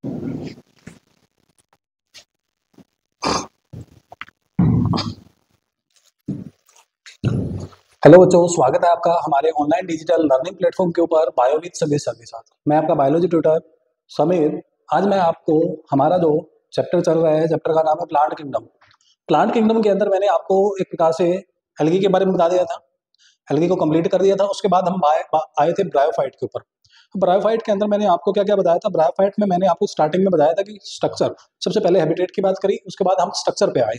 Hello बच्चों, स्वागत है आपका हमारे ऑनलाइन डिजिटल लर्निंग प्लेटफॉर्म के ऊपर बायो विद समीर सर के साथ। मैं आपका बायोलॉजी ट्यूटर समीर। आज मैं आपको हमारा जो चैप्टर चल रहा है, चैप्टर का नाम है प्लांट किंगडम। प्लांट किंगडम के अंदर मैंने आपको एक प्रकार से एल्गी के बारे में बता दिया था, एल्गी को कंप्लीट कर दिया था। उसके बाद हम आए थे ब्रायोफाइट के ऊपर। ब्रायोफाइट के अंदर मैंने आपको क्या क्या बताया था। ब्रायोफाइट में मैंने आपको स्टार्टिंग में बताया था कि स्ट्रक्चर, सबसे पहले हैबिटेट की बात करी, उसके बाद हम स्ट्रक्चर पे आए।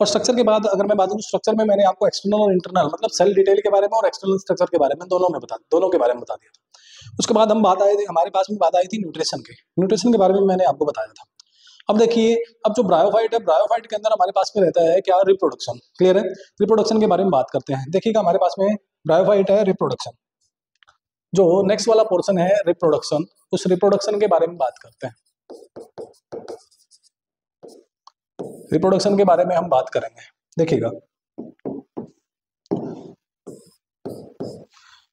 और स्ट्रक्चर के बाद अगर मैं बात करूं, स्ट्रक्चर में मैंने आपको एक्सटर्नल और इंटरनल मतलब सेल डिटेल के बारे में और एक्सटर्नल स्ट्रक्चर के बारे में दोनों के बारे में बता दिया था। उसके बाद हम बात आए थे, हमारे पास में बात आई थी न्यूट्रिशन के बारे में मैंने आपको बताया था। अब देखिए, अब जो ब्रायोफाइट है, ब्रायोफाइट के अंदर हमारे पास में रहता है क्या, रिप्रोडक्शन। क्लियर है? रिप्रोडक्शन के बारे में बात करते हैं। देखिएगा, हमारे पास में ब्रायोफाइट है रिप्रोडक्शन। जो नेक्स्ट वाला पोर्शन है रिप्रोडक्शन, उस रिप्रोडक्शन के बारे में बात करते हैं। रिप्रोडक्शन के बारे में हम बात करेंगे। देखिएगा,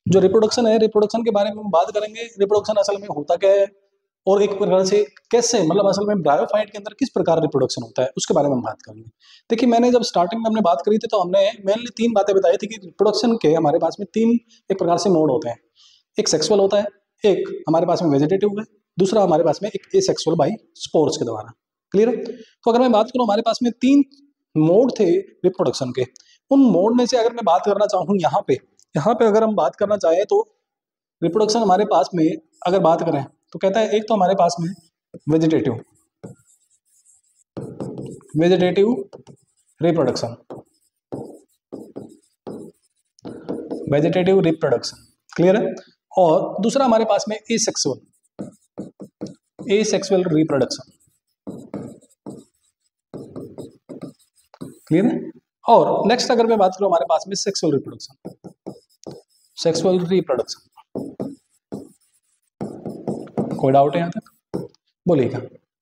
जो रिप्रोडक्शन है, रिप्रोडक्शन के बारे में हम बात करेंगे। रिप्रोडक्शन असल में होता क्या है और एक प्रकार से कैसे, मतलब असल में ब्रायोफाइट के अंदर किस प्रकार रिप्रोडक्शन होता है, उसके बारे में हम बात करेंगे। देखिए, मैंने जब स्टार्टिंग में हमने बात करी थी तो हमने मेनली तीन बातें बताई थी कि रिप्रोडक्शन के हमारे पास में तीन एक प्रकार से मोड होते हैं। एक सेक्सुअल होता है, एक हमारे पास में वेजिटेटिव है, दूसरा हमारे पास में एक एसेक्सुअल बाई स्पोर्स के द्वारा। क्लियर है? तो अगर मैं बात करूं, हमारे पास में तीन मोड थे रिप्रोडक्शन के। उन मोड में से अगर मैं बात करना चाहूँ यहाँ पे अगर हम बात करना चाहें तो रिप्रोडक्शन हमारे पास में अगर बात करें तो कहता है, एक तो हमारे पास में vegetative reproduction, vegetative reproduction. Clear है? और दूसरा हमारे पास में एसेक्सुअल रिप्रोडक्शन। क्लियर है? और नेक्स्ट अगर मैं बात करूं, हमारे पास में सेक्सुअल रिप्रोडक्शन। कोई डाउट है यहां तक? बोलिएगा।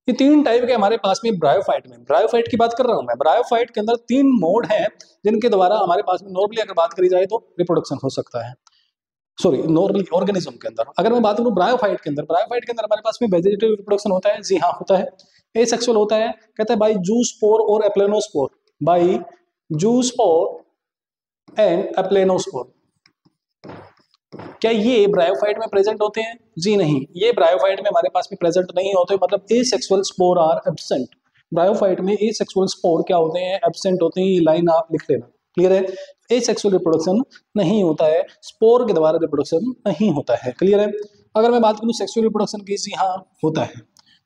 ये तीन टाइप के हमारे पास में ब्रायोफाइट की बात कर रहा हूं मैं। ब्रायोफाइट के अंदर तीन मोड हैं जिनके द्वारा हमारे पास में नॉर्मली अगर बात करी जाए तो रिप्रोडक्शन हो सकता है। सॉरी, नॉर्मली ऑर्गेनिज्म के अंदर अगर मैं बात करूं ब्रायोफाइट के अंदर हमारे पास में वेजिटेटिव रिप्रोडक्शन होता है। जी हाँ, होता है। एसेक्सुअल होता है, कहता है बाई जूस्पोर और aplanospore, by zoospore and aplanospore. क्या ये ब्रायोफाइट में प्रेजेंट होते हैं? जी नहीं, ये ब्रायोफाइट में हमारे पास में प्रेजेंट नहीं होते, मतलब asexual spore are absent. Bryophyte में एसेक्सुअल स्पोर क्या होते हैं? एब्सेंट होते हैं। ये लाइन आप लिख लेना। क्लियर है? एसेक्सुअल रिप्रोडक्शन नहीं होता है, स्पोर के द्वारा रिप्रोडक्शन नहीं होता है। क्लियर है? अगर मैं बात करूं सेक्सुअल रिप्रोडक्शन की, जी हाँ, होता है।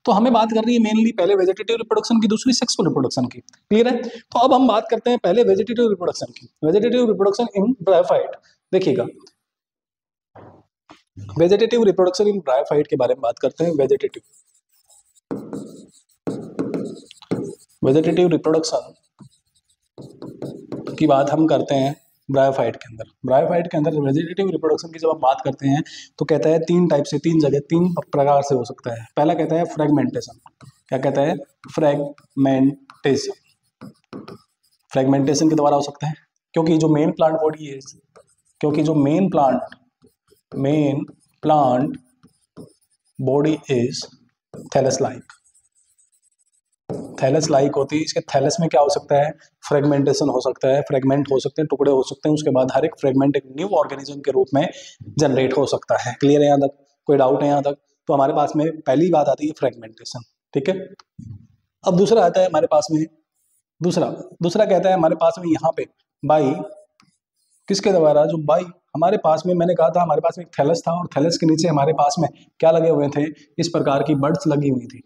तो हमें बात कर रही है मेनली पहले वेजिटेटिव रिप्रोडक्शन की, दूसरी सेक्सुअल रिप्रोडक्शन की। क्लियर है? तो अब हम बात करते हैं पहले वेजिटेटिव रिप्रोडक्शन की। Vegetative reproduction in bryophyte. देखिएगा, वेजिटेटिव रिप्रोडक्शन इन ब्रायोफाइट के बारे में बात करते हैं। वेजिटेटिव रिप्रोडक्शन की बात हम करते हैं ब्रायोफाइट के अंदर वेजिटेटिव रिप्रोडक्शन की जब हम बात करते हैं तो कहता है तीन टाइप से, तीन जगह, तीन प्रकार से हो सकता है। पहला कहता है फ्रेगमेंटेशन। क्या कहता है? फ्रेगमेंटेशन के द्वारा हो सकता है, क्योंकि जो मेन प्लांट बॉडी है, main plant body is thallus like होती है। इसके थैलस में क्या हो सकता है? फ्रेगमेंटेशन हो सकता है, फ्रेगमेंट हो सकते हैं, टुकड़े हो सकते हैं। उसके बाद हर एक फ्रेगमेंट एक न्यू ऑर्गेनिज्म के रूप में जनरेट हो सकता है। क्लियर है यहाँ तक? कोई डाउट है यहाँ तक? तो हमारे पास में पहली बात आती है फ्रेगमेंटेशन। ठीक है? अब दूसरा आता है हमारे पास में, दूसरा कहता है हमारे पास में यहाँ पे बाई किसके द्वारा, जो बाई हमारे पास में, मैंने कहा था हमारे पास में एक थैलस था और थैलस के नीचे हमारे पास में क्या लगे हुए थे? इस प्रकार की बड्स लगी हुई थी।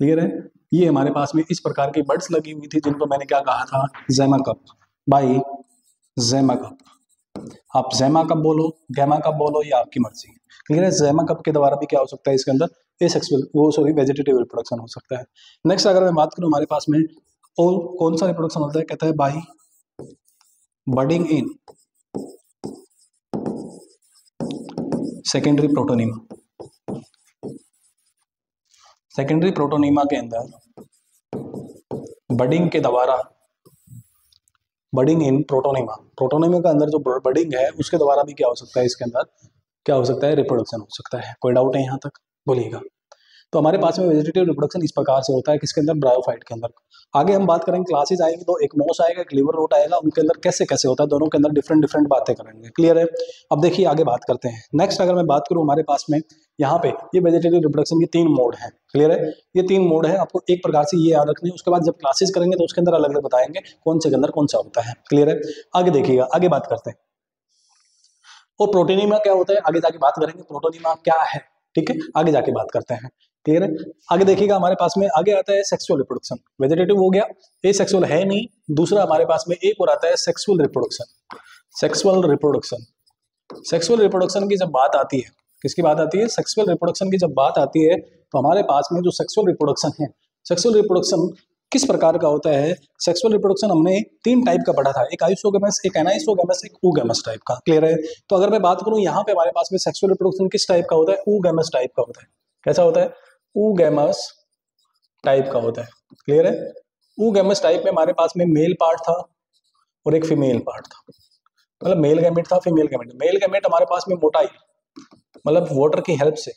क्लियर है? ये हमारे पास में इस प्रकार की बड्स लगी हुई थी जिनको मैंने क्या कहा था? ज़ैमाकप, बाई ज़ैमाकप। आप ज़ैमाकप बोलो, गैमाकप बोलो, ये आपकी मर्जी है। क्लियर है? ज़ैमाकप के द्वारा भी क्या हो सकता है इसके अंदर? वेजिटेटिव रिप्रोडक्शन हो सकता है। नेक्स्ट अगर मैं बात करूं, हमारे पास में और कौन सा रिप्रोडक्शन होता है? कहता है by budding in secondary protonema के अंदर बडिंग के द्वारा, बडिंग इन प्रोटोनीमा के अंदर जो बडिंग है उसके द्वारा भी क्या हो सकता है? इसके अंदर क्या हो सकता है? रिप्रोडक्शन हो सकता है। कोई डाउट है यहाँ तक? बोलिएगा। तो हमारे पास में वेजिटेटिव रिप्रोडक्शन इस प्रकार से होता है, किसके अंदर, ब्रायोफाइट के अंदर। आगे हम बात करेंगे, क्लासेज आएंगी तो एक मोस आएगा, एक लिवर रूट आएगा, उनके अंदर कैसे कैसे होता है, दोनों के अंदर डिफरेंट डिफरेंट बातें करेंगे। क्लियर है? अब देखिए आगे बात करते हैं। नेक्स्ट अगर मैं बात करूँ, हमारे पास में यहाँ पे ये वेजिटेटिव रिप्रोडक्शन के 3 मोड हैं। क्लियर है? ये 3 मोड है, आपको एक प्रकार से ये याद रखनी है। उसके बाद जब क्लासेस करेंगे तो उसके अंदर अलग अलग बताएंगे कौन से के अंदर कौन सा होता है। क्लियर है? आगे देखिएगा, आगे बात करते हैं। और प्रोटोनीमा क्या होता है, आगे जाके बात करेंगे प्रोटोनीमा क्या है। ठीक है, आगे जाके बात करते हैं। क्लियर है? आगे देखिएगा, हमारे पास में आगे आता है सेक्सुअल रिप्रोडक्शन। वेजिटेटिव हो गया, ये सेक्सुअल है नहीं। दूसरा हमारे पास में एक और आता है sexual reproduction. Sexual reproduction, sexual reproduction की जब बात आती है, किसकी बात आती है, सेक्सुअल रिप्रोडक्शन की जब बात आती है, तो हमारे पास में जो सेक्सुअल रिप्रोडक्शन है, सेक्सुअल रिप्रोडक्शन किस प्रकार का होता है। सेक्सुअल रिप्रोडक्शन हमने 3 टाइप का पढ़ा था, एक आइसोगेमस, एक एनाइसोगेमस, एक oogamous टाइप का। क्लियर है? तो अगर मैं बात करूं यहाँ पे हमारे पास में सेक्सुअल रिप्रोडक्शन किस टाइप का होता है, oogamous टाइप का होता है। कैसा होता है, oogamous टाइप का होता है। क्लियर है? oogamous टाइप में हमारे पास में मेल पार्ट था और एक फीमेल पार्ट था, मतलब मेल गैमेट था, फीमेल गैमेट। मेल गैमेट हमारे पास में मोटाई, मतलब वाटर की हेल्प से,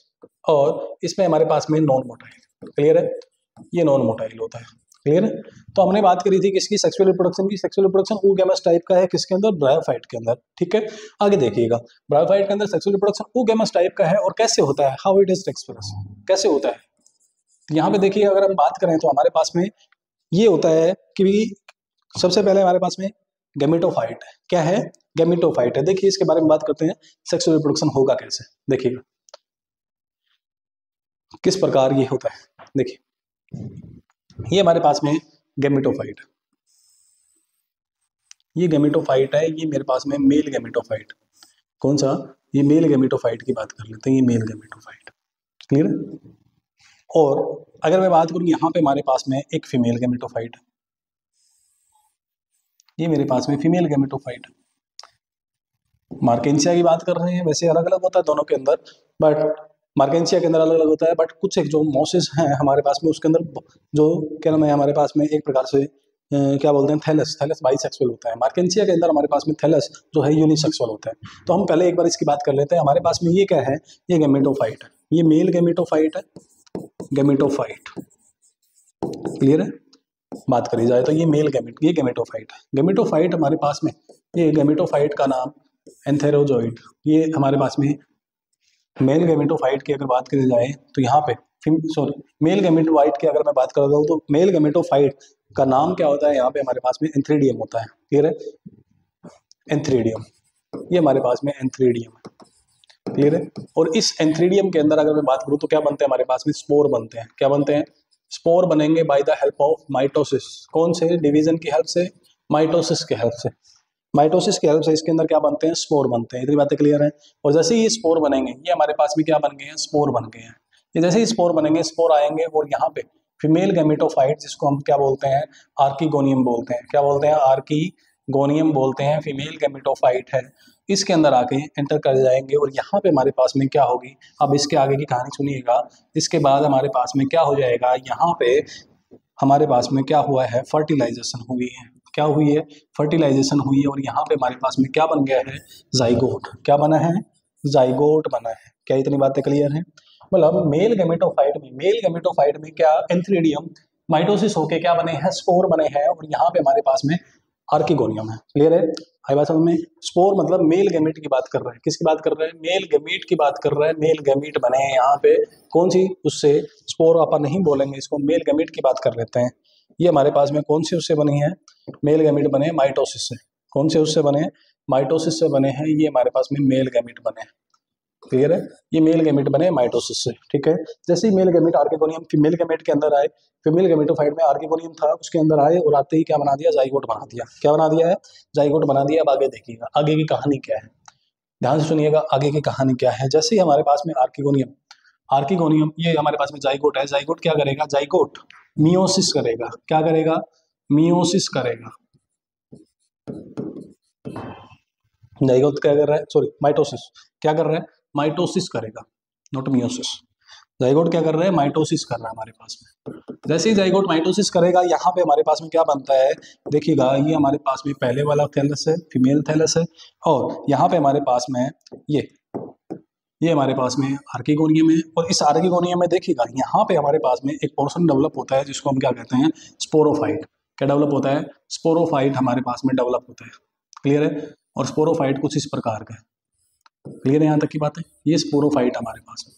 और इसमें हमारे पास में नॉन मोटाइल। क्लियर है? ये नॉन मोटाइल होता है। क्लियर है? तो हमने बात करी थी किसकी, सेक्सुअल रिप्रोडक्शन की। सेक्सुअल रिप्रोडक्शन oogamous टाइप का है, किसके अंदर, ब्रायोफाइट के अंदर। ठीक है, आगे देखिएगा, ब्रायोफाइट के अंदर सेक्सुअल रिप्रोडक्शन oogamous टाइप का है। और कैसे होता है, हाउ इट इज एक्सप्रेस, कैसे होता है। यहाँ पे देखिए, अगर हम बात करें तो हमारे पास में ये होता है कि सबसे पहले हमारे पास में गैमेटोफाइट है। क्या है, गैमेटोफाइट है। देखिए इसके बारे में बात करते हैं, सेक्सुअल रिप्रोडक्शन होगा कैसे। देखिएगा किस प्रकार ये होता है। देखिए ये हमारे पास में गैमेटोफाइट, ये गैमेटोफाइट है, ये मेरे पास में मेल गैमेटोफाइट। कौन सा, ये मेल गैमेटोफाइट की बात कर लेते हैं, ये मेल गैमेटोफाइट। क्लियर है? और अगर मैं बात करूं, यहाँ पे हमारे पास में एक फीमेल गैमेटोफाइट है, ये मेरे पास में फीमेल गैमेटोफाइट है। मार्केंसिया की बात कर रहे हैं, वैसे अलग अलग होता है दोनों के अंदर, बट मार्केंसिया के अंदर अलग अलग होता है। बट कुछ एक जो मोसेस हैं हमारे पास में, उसके अंदर जो क्या नाम है, हमारे पास में एक प्रकार से क्या बोलते हैं, थैलस, थैलस बाइसेक्सुअल होता है। मार्केंसिया के अंदर हमारे पास में थैलस जो है यूनिसेक्सुअल होता है। तो हम पहले एक बार इसकी बात कर लेते हैं। हमारे पास में ये क्या है, ये गैमेटोफाइट है, ये मेल गैमेटोफाइट है, गैमेटोफाइट। क्लियर है? बात करी जाए तो ये मेल गैमेट, ये गैमेटोफाइट है। गैमेटोफाइट हमारे पास में, ये गैमेटोफाइट का नाम एंथेरोजोइड। ये हमारे पास में मेल गैमेटोफाइट की अगर बात करी जाए तो यहाँ पे मेल गैमेटोफाइट की अगर मैं बात कर रहा हूँ तो मेल गैमेटोफाइट का नाम क्या होता है, यहाँ पे हमारे पास में एंथ्रीडियम होता है। क्लियर है? एंथ्रीडियम, ये हमारे पास में एंथ्रीडियम है। क्लियर है? और इस एंथ्रीडियम के अंदर अगर मैं बात करूँ तो क्या बनते हैं, हमारे पास में स्पोर बनते हैं। क्या बनते हैं, स्पोर बनेंगे by the help of mitosis. कौन से, डिवीजन की हेल्प से, माइटोसिस की हेल्प से। माइटोसिस की हेल्प से इसके अंदर क्या बनते हैं, स्पोर बनते हैं। इतनी बातें क्लियर है? और जैसे ही स्पोर बनेंगे, ये हमारे पास में क्या बन गए हैं, स्पोर बन गए हैं। ये जैसे ही स्पोर बनेंगे, स्पोर आएंगे, और यहाँ पे फीमेल गैमेटोफाइट, जिसको हम क्या बोलते हैं, आर्कीगोनियम बोलते हैं। क्या बोलते हैं, आर्कीगोनियम बोलते हैं। फीमेल गैमेटोफाइट है, इसके अंदर आके एंटर कर जाएंगे, और यहाँ पे हमारे पास में क्या होगी, अब इसके आगे की कहानी सुनिएगा। इसके बाद हमारे पास में क्या हो जाएगा, यहाँ पे हमारे पास में क्या हुआ है, फर्टिलाइजेशन हुई है। क्या हुई है, फर्टिलाइजेशन हुई है, और यहाँ पे हमारे पास में क्या बन गया है, जाइगोट। क्या बना है, जाइगोट बना है। क्या इतनी बातें क्लियर है? मतलब मेल गैमेटोफाइट में क्या, एंथ्रीडियम माइटोसिस होके क्या बने हैं, स्पोर बने हैं, और यहाँ पे हमारे पास में आर्कीगोनियम है। क्लियर है? आई बात समझ में? स्पोर मतलब मेल गैमेट की बात कर रहे हैं, किसकी बात कर रहे हैं, मेल गैमेट की बात कर रहे हैं। मेल गैमेट बने हैं यहाँ पे, कौन सी, उससे, स्पोर अपन नहीं बोलेंगे इसको, मेल गैमेट की बात कर लेते हैं। ये हमारे पास में कौन सी उससे बनी है, मेल गैमेट बने माइटोसिस से। कौन से उससे बने, माइटोसिस से बने हैं। ये हमारे पास में मेल गैमेट बने हैं। क्लियर है? ये मेल गैमेट बने माइटोसिस से। ठीक है? जैसे ही male gamete archegonium female gamete के अंदर आए, फीमेल गैमेटोफाइट में आर्कीगोनियम था, उसके अंदर आए, और आते ही क्या बना दिया, जाइगोट बना दिया। क्या बना दिया है, जाइगोट बना दिया। अब आगे देखिएगा, आगे की कहानी क्या है, ध्यान से सुनिएगा, आगे की कहानी क्या है। जैसे ही हमारे पास में आर्कीगोनियम ये हमारे पास में जाइगोट है, जाइगोट क्या करेगा, जाइगोट मियोसिस करेगा। क्या करेगा, मियोसिस करेगा। जाइगोट क्या कर रहा है, सॉरी माइटोसिस, क्या कर रहा है, माइटोसिस करेगा, नॉट मियोसिस। जाइगोट क्या कर रहा है, माइटोसिस कर रहा है हमारे पास में। जैसे ही जाइगोट माइटोसिस करेगा, यहाँ पे हमारे पास में क्या बनता है, देखिएगा, ये हमारे पास में पहले वाला थैलस है, फीमेल थैलस है, और यहाँ पे हमारे पास में ये ये हमारे पास में आर्किगोनियम है, और इस आर्किगोनियम में देखिएगा यहाँ पे हमारे पास में एक पोर्शन डेवलप होता है जिसको हम क्या कहते हैं, स्पोरोफाइट। क्या डेवलप होता है, स्पोरोफाइट हमारे पास में डेवलप होता है। क्लियर है, और स्पोरोफाइट कुछ इस प्रकार का है। क्लियर है यहाँ तक की बात है, ये स्पोरोफाइट हमारे पास में,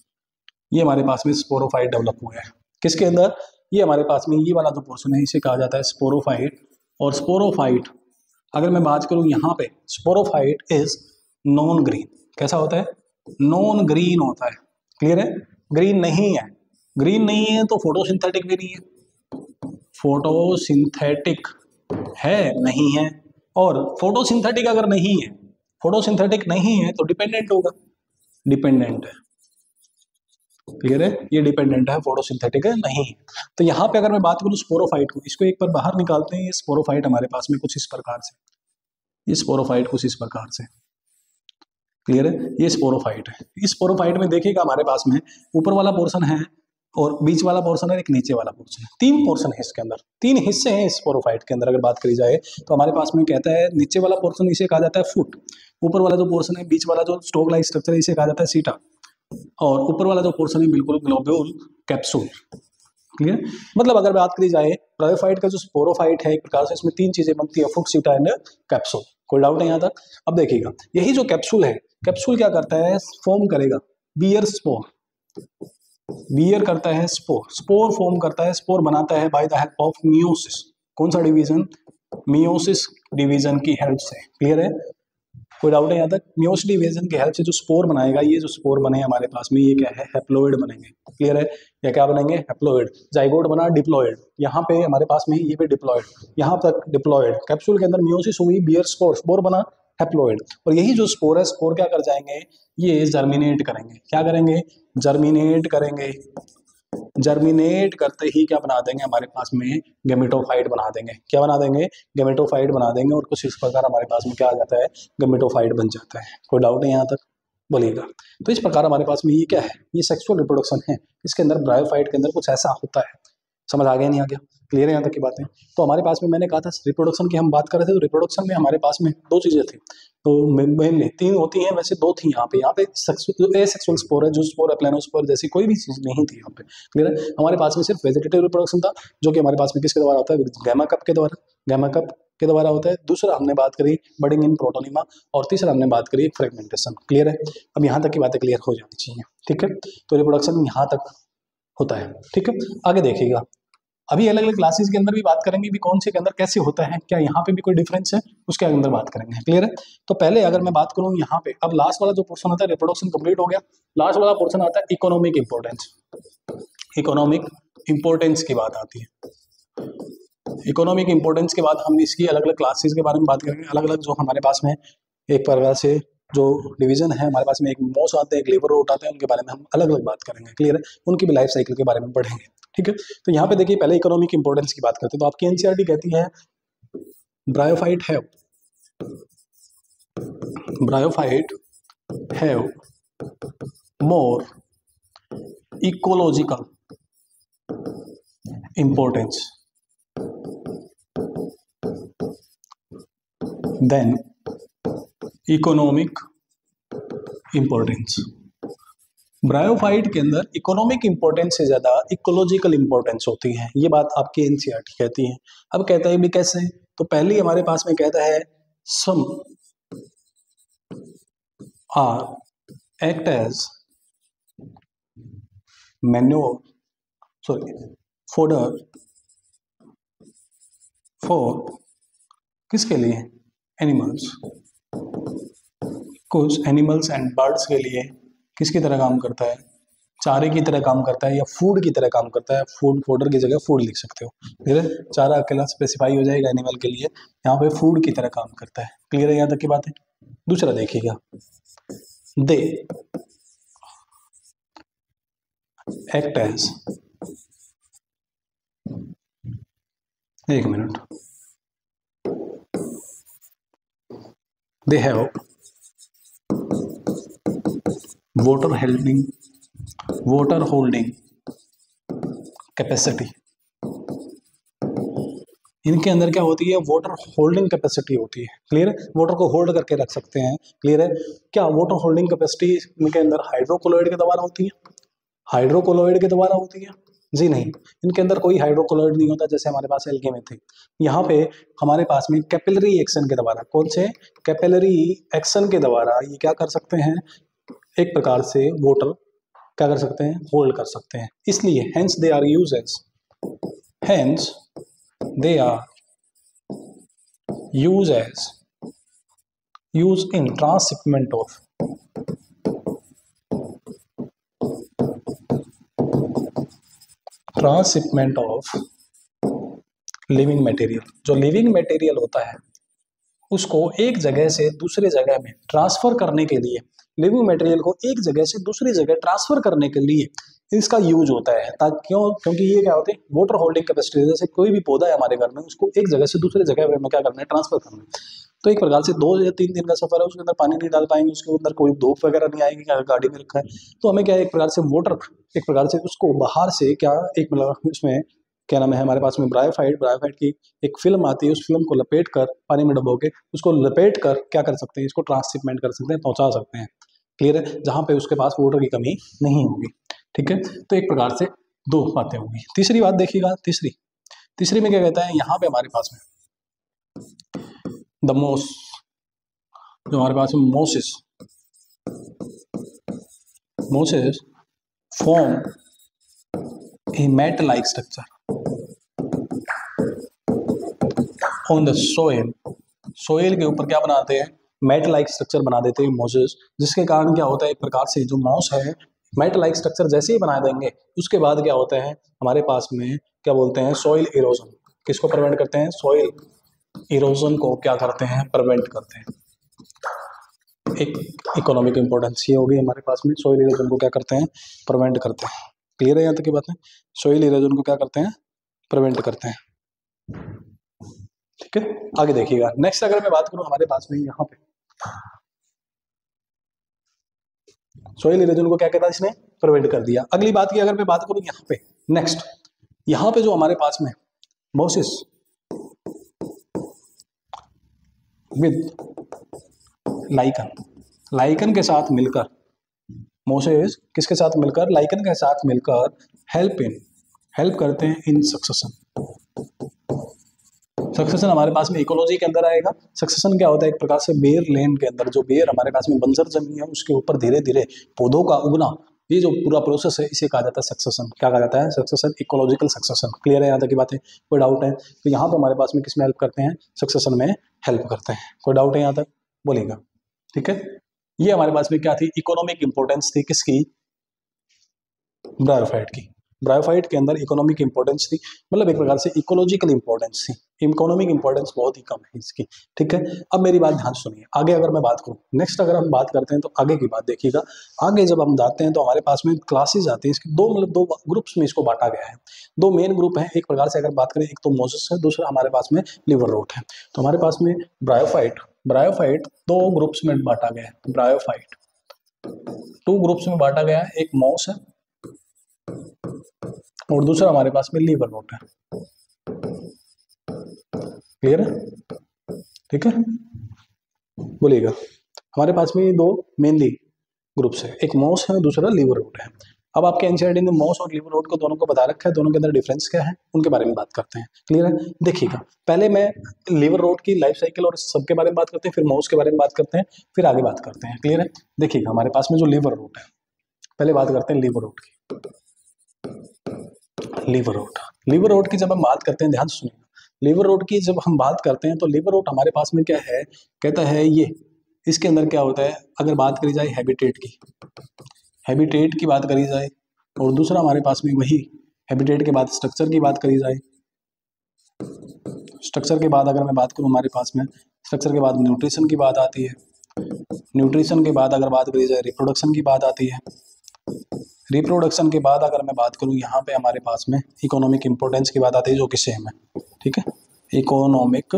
ये हमारे पास में स्पोरोफाइट डेवलप हुआ है। किसके अंदर, ये हमारे पास में ये वाला जो पोर्शन है इसे कहा जाता है स्पोरोफाइट। और स्पोरोफाइट अगर मैं बात करूं यहाँ पे, स्पोरोफाइट इज नॉन ग्रीन। कैसा होता है, नॉन ग्रीन होता है। क्लियर है, ग्रीन नहीं है, ग्रीन नहीं है तो फोटोसिंथेटिक भी नहीं है, फोटोसिंथेटिक है नहीं है। और फोटोसिंथेटिक अगर नहीं है, फोटोसिंथेटिक नहीं है तो डिपेंडेंट होगा, डिपेंडेंट है। क्लियर है, ये डिपेंडेंट है, फोटोसिंथेटिक है नहीं। तो यहाँ पे अगर मैं बात करूँ स्पोरोफाइट को, इसको एक बार बाहर निकालते हैं। ये स्पोरोफाइट हमारे पास में कुछ इस प्रकार से, ये स्पोरोफाइट कुछ इस प्रकार से। क्लियर है, ये स्पोरोफाइट है। इस स्पोरोफाइट में देखिएगा हमारे पास में ऊपर वाला पोर्शन है और बीच वाला पोर्शन है, एक नीचे वाला पोर्शन है। 3 पोर्शन है इसके अंदर, 3 हिस्से हैं इस स्पोरोफाइट के अंदर। अगर बात करी जाए तो हमारे पास में कहता है नीचे वाला पोर्शन इसे कहा जाता है फुट, ऊपर वाला जो पोर्शन है, बीच वाला जो स्टोक लाइक स्ट्रक्चर है इसे कहा जाता है सीटा, और ऊपर वाला जो पोर्शन है बिल्कुल ग्लोब्यूल कैप्सूल। क्लियर, मतलब अगर बात करी जाए ब्रायोफाइट का जो स्पोरोफाइट है, एक प्रकार से इसमें 3 चीजें बनती है, फुट, सीटा एंड कैप्सूल। कोई डाउट है यहाँ तक? अब देखिएगा यही जो कैप्सूल है, कैप्सूल क्या करता है, फॉर्म करेगा बियर स्पोर, बियर करता है स्पोर, स्पोर फॉर्म करता है, स्पोर बनाता है by the help of meiosis. कौन सा डिवीजन, मियोसिस डिवीजन की हेल्प से। क्लियर है, कोई डाउट है यहाँ तक? मियोसिस डिवीजन की हेल्प से जो स्पोर बनाएगा, ये जो स्पोर बने हमारे पास में, ये क्या है, हैप्लोइड बनेंगे। क्लियर है, या क्या बनेंगे, हैप्लोइड। जाइगोट बना डिप्लॉइड, यहाँ पे हमारे पास में ये पे डिप्लॉइड, यहाँ तक डिप्लॉइड। कैप्सूल के अंदर मियोसिस हुई, बियर स्पोर, स्पोर बना हैप्लोइड, और यही जो स्पोर है, स्पोर क्या कर जाएंगे, ये जर्मिनेट करेंगे। क्या करेंगे, जर्मिनेट करेंगे। जर्मिनेट करते ही क्या बना देंगे, हमारे पास में गेमेटोफाइट बना देंगे। क्या बना देंगे, गेमेटोफाइट बना देंगे, और कुछ इस प्रकार हमारे पास में क्या आ जाता है, गेमेटोफाइट बन जाता है। कोई डाउट है यहाँ तक? बोलिएगा। तो इस प्रकार हमारे पास में ये क्या है, ये सेक्सुअल रिप्रोडक्शन है। इसके अंदर ब्रायोफाइट के अंदर कुछ ऐसा होता है। समझ आ गया नहीं आ गया? क्लियर है यहाँ तक की बातें? तो हमारे पास में मैंने कहा था रिप्रोडक्शन की हम बात कर रहे थे, तो रिप्रोडक्शन में हमारे पास में 2 चीजें थी, तो मेनली 3 होती हैं, वैसे 2 थी यहाँ पे। यहाँ पे एसेक्सुअल स्पोर है, जो स्पोर है प्लेनोस्पोर जैसी कोई भी चीज नहीं थी यहाँ पे। क्लियर है, हमारे पास में सिर्फ वेजिटेटिव रिप्रोडक्शन था, जो कि हमारे पास में किसके द्वारा होता है, गैमा कप के द्वारा, गैमा कप के द्वारा होता है। दूसरा हमने बात करी बडिंग इन प्रोटोनिमा, और तीसरा हमने बात करी फ्रेगमेंटेशन। क्लियर है, अब यहाँ तक की बातें क्लियर हो जानी चाहिए। ठीक है, तो रिप्रोडक्शन यहाँ तक होता है। ठीक है, आगे देखिएगा, अभी अलग अलग क्लासेस के अंदर भी बात करेंगे भी कौन से के अंदर कैसे होता है, क्या यहाँ पे भी कोई डिफरेंस है, उसके अंदर बात करेंगे। क्लियर है, तो पहले अगर मैं बात करूँ यहाँ पे, अब लास्ट वाला जो पोर्शन होता है, रिप्रोडक्शन कंप्लीट हो गया, लास्ट वाला पोर्शन आता है इकोनॉमिक इंपोर्टेंस। इकोनॉमिक इंपोर्टेंस की बात आती है। इकोनॉमिक इंपोर्टेंस के बाद हम इसकी अलग अलग क्लासेस के बारे में बात करेंगे। अलग अलग जो हमारे पास में एक प्रकार से जो डिवीजन है हमारे पास में, एक मोस आते हैं, एक लेबर रूट आते हैं, उनके बारे में हम अलग अलग बात करेंगे। क्लियर है, उनकी भी लाइफ साइकिल के बारे में पढ़ेंगे। ठीक है, तो यहाँ पे देखिए पहले इकोनॉमिक इंपोर्टेंस की बात करते हैं, तो आपकी एनसीईआरटी कहती है bryophyte have more ecological importance than economic importance. Bryophyte के अंदर इकोनॉमिक इंपोर्टेंस से ज्यादा इकोलॉजिकल इंपोर्टेंस होती है, ये बात आपकी एनसीईआरटी कहती है। अब कहता है भी कैसे, तो पहले हमारे पास में कहता है some are act as manure fodder for किसके लिए, एनिमल्स। कुछ एनिमल्स एंड बर्ड्स के लिए किसकी तरह काम करता है, चारे की तरह काम करता है, या फूड की तरह काम करता है। फूड, फोडर की जगह फूड लिख सकते हो। क्लियर है, चारा अकेला स्पेसिफाई हो जाएगा एनिमल के लिए, यहाँ पे फूड की तरह काम करता है। क्लियर है यहाँ तक की बात है? दूसरा देखिएगा, दे एक्ट एज, एक minute, they have water holding capacity, इनके अंदर क्या होती है, वाटर होल्डिंग कैपेसिटी होती है। क्लियर है, वाटर को होल्ड करके रख सकते हैं। क्लियर है, क्या वाटर होल्डिंग कैपेसिटी इनके अंदर हाइड्रोक्लोराइड के द्वारा होती है? हाइड्रोक्लोराइड के द्वारा होती है? जी नहीं, इनके अंदर कोई हाइड्रोक्लोराइड नहीं होता, जैसे हमारे पास एल्गी में थे। यहाँ पे हमारे पास में कैपिलरी एक्शन के द्वारा, कौन से कैपिलरी एक्शन के द्वारा ये क्या कर सकते हैं, एक प्रकार से वाटर क्या कर सकते हैं, होल्ड कर सकते हैं। इसलिए hence they are use as, hence they are use as, use in transhipment of transhipment of living material. जो लिविंग मटेरियल होता है उसको एक जगह से दूसरे जगह में ट्रांसफर करने के लिए, लिविंग मटेरियल को एक जगह से दूसरी जगह ट्रांसफर करने के लिए इसका यूज होता है। ताकि क्यों, क्योंकि ये क्या होते हैं, वाटर होल्डिंग कैपेसिटी। जैसे कोई भी पौधा है हमारे घर में, उसको एक जगह से दूसरे जगह में क्या करना है, ट्रांसफर करना है। तो एक प्रकार से 2 या 3 दिन का सफर है, उसके अंदर पानी नहीं डाल पाएंगे, उसके अंदर कोई धूप वगैरह नहीं आएगी, क्या गाड़ी में रखा है, तो हमें क्या है, एक प्रकार से वाटर, एक प्रकार से उसको बाहर से क्या, एक मतलब उसमें क्या नाम है, हमारे पास में ब्रायोफाइट की एक फिल्म आती है, उस फिल्म को लपेट कर पानी में डुबो के उसको लपेट कर क्या कर सकते हैं, इसको ट्रांसशिपमेंट कर सकते हैं, पहुंचा सकते हैं। क्लियर है, जहां पे उसके पास वाटर की कमी नहीं होगी। ठीक है, तो एक प्रकार से 2 बातें होंगी। तीसरी बात देखिएगा, तीसरी में क्या कहता है, यहाँ पे हमारे पास में द मोस, जो हमारे पास में mosses form a mat like structure on the soil के ऊपर क्या बनाते हैं, मैट लाइक स्ट्रक्चर बना देते हैं मोसेस, जिसके कारण क्या होता है, एक प्रकार से जो मॉस है मैट लाइक स्ट्रक्चर जैसे ही बना देंगे, उसके बाद क्या होता है हमारे पास में, क्या बोलते हैं, सॉइल इरोजन। किसको प्रिवेंट करते हैं, सॉइल इरोजन को क्या करते हैं, प्रिवेंट करते हैं। एक इकोनॉमिक इंपॉर्टेंस ये होगी हमारे पास में, सॉइल इरोजन को क्या करते हैं, प्रिवेंट करते हैं। क्लियर है यहाँ तक की बात है, सॉइल इरोजन को क्या करते हैं, प्रिवेंट करते हैं। ठीक है, आगे देखिएगा। नेक्स्ट अगर मैं बात करूं हमारे पास में यहाँ पे सॉइल इरोजन को क्या कहता है, इसने प्रिवेंट कर दिया। अगली बात की अगर मैं बात करूं यहाँ पे, नेक्स्ट यहाँ पे जो हमारे पास में मोसेस विद लाइकन के साथ मिलकर, मोसेस किसके साथ मिलकर, लाइकन के साथ मिलकर हेल्प करते हैं इन सक्सेशन हमारे पास में इकोलॉजी के अंदर आएगा। सक्सेशन क्या होता है, एक प्रकार से बेयर लैंड के अंदर, जो बेयर हमारे पास में बंजर जमीन है, उसके ऊपर धीरे धीरे पौधों का उगना, ये जो पूरा प्रोसेस है इसे कहा जाता है सक्सेशन। क्या कहा जाता है, सक्सेशन, इकोलॉजिकल सक्सेशन। क्लियर है यहाँ तक की बातें, कोई डाउट है? तो यहाँ पे हमारे पास में किस में हेल्प करते हैं, सक्सेशन में हेल्प करते हैं। कोई डाउट है यहाँ तक, बोलेगा। ठीक है, ये हमारे पास में क्या थी, इकोनॉमिक इंपोर्टेंस थी किसकी, ब्रायोफाइट की। ब्रायोफाइट के अंदर इकोनॉमिक इंपॉर्टेंस थी, मतलब एक प्रकार से इकोलॉजिकल इंपॉर्टेंस थी, इकोनॉमिक इंपॉर्टेंस बहुत ही कम है इसकी। ठीक है, अब मेरी बात ध्यान सुनिए। आगे अगर मैं बात करूं, नेक्स्ट अगर हम बात करते हैं तो आगे की बात देखिएगा। आगे जब हम जाते हैं तो हमारे पास में क्लासेज आती है, इसकी दो ग्रुप्स में इसको बांटा गया है। 2 मेन ग्रुप है, एक प्रकार से अगर बात करें, एक तो मोसेस है, दूसरा हमारे पास में लिवर रोट है। तो हमारे पास में ब्रायोफाइट 2 ग्रुप्स में बांटा गया है। ब्रायोफाइट 2 ग्रुप्स में बांटा गया है, एक मॉस है और दूसरा हमारे पास में लीवर रोट है। क्लियर है? ठीक है, बोलिएगा। हमारे पास में 2 मेनली ग्रुप्स है, एक मॉस है, दूसरा लीवर रोट है। अब आपके एनसीईआरटी ने मॉस और लीवर रोट को दोनों को बता रखा है, दोनों के अंदर डिफरेंस क्या है उनके बारे में बात करते हैं। क्लियर है? देखिएगा, पहले मैं लीवर रोट की लाइफ साइकिल और सबके बारे में बात करते हैं, फिर मॉस के बारे में बात करते हैं, फिर आगे बात करते हैं। क्लियर है? देखिएगा, हमारे पास में जो लीवर रोट है, पहले बात करते हैं लीवर रोट की। लीवर रोट की जब हम बात करते हैं, ध्यान से सुनिएगा, लीवर रोट की जब हम बात करते हैं तो लीवर रोट हमारे पास में क्या है, कहता है ये, इसके अंदर क्या होता है, अगर बात करी जाए हैबिटेट की बात करी जाए, और दूसरा हमारे पास में वही हैबिटेट के बाद स्ट्रक्चर की बात करी जाए। स्ट्रक्चर के बाद अगर मैं बात करूं, हमारे पास में स्ट्रक्चर के बाद न्यूट्रिशन की बात आती है। न्यूट्रिशन के बाद अगर बात करी जाए, रिप्रोडक्शन की बात आती है। रिप्रोडक्शन के बाद अगर मैं बात करूं, यहाँ पे हमारे पास में इकोनॉमिक इंपॉर्टेंस की बात आती है, जो कि सेम है। ठीक है, इकोनॉमिक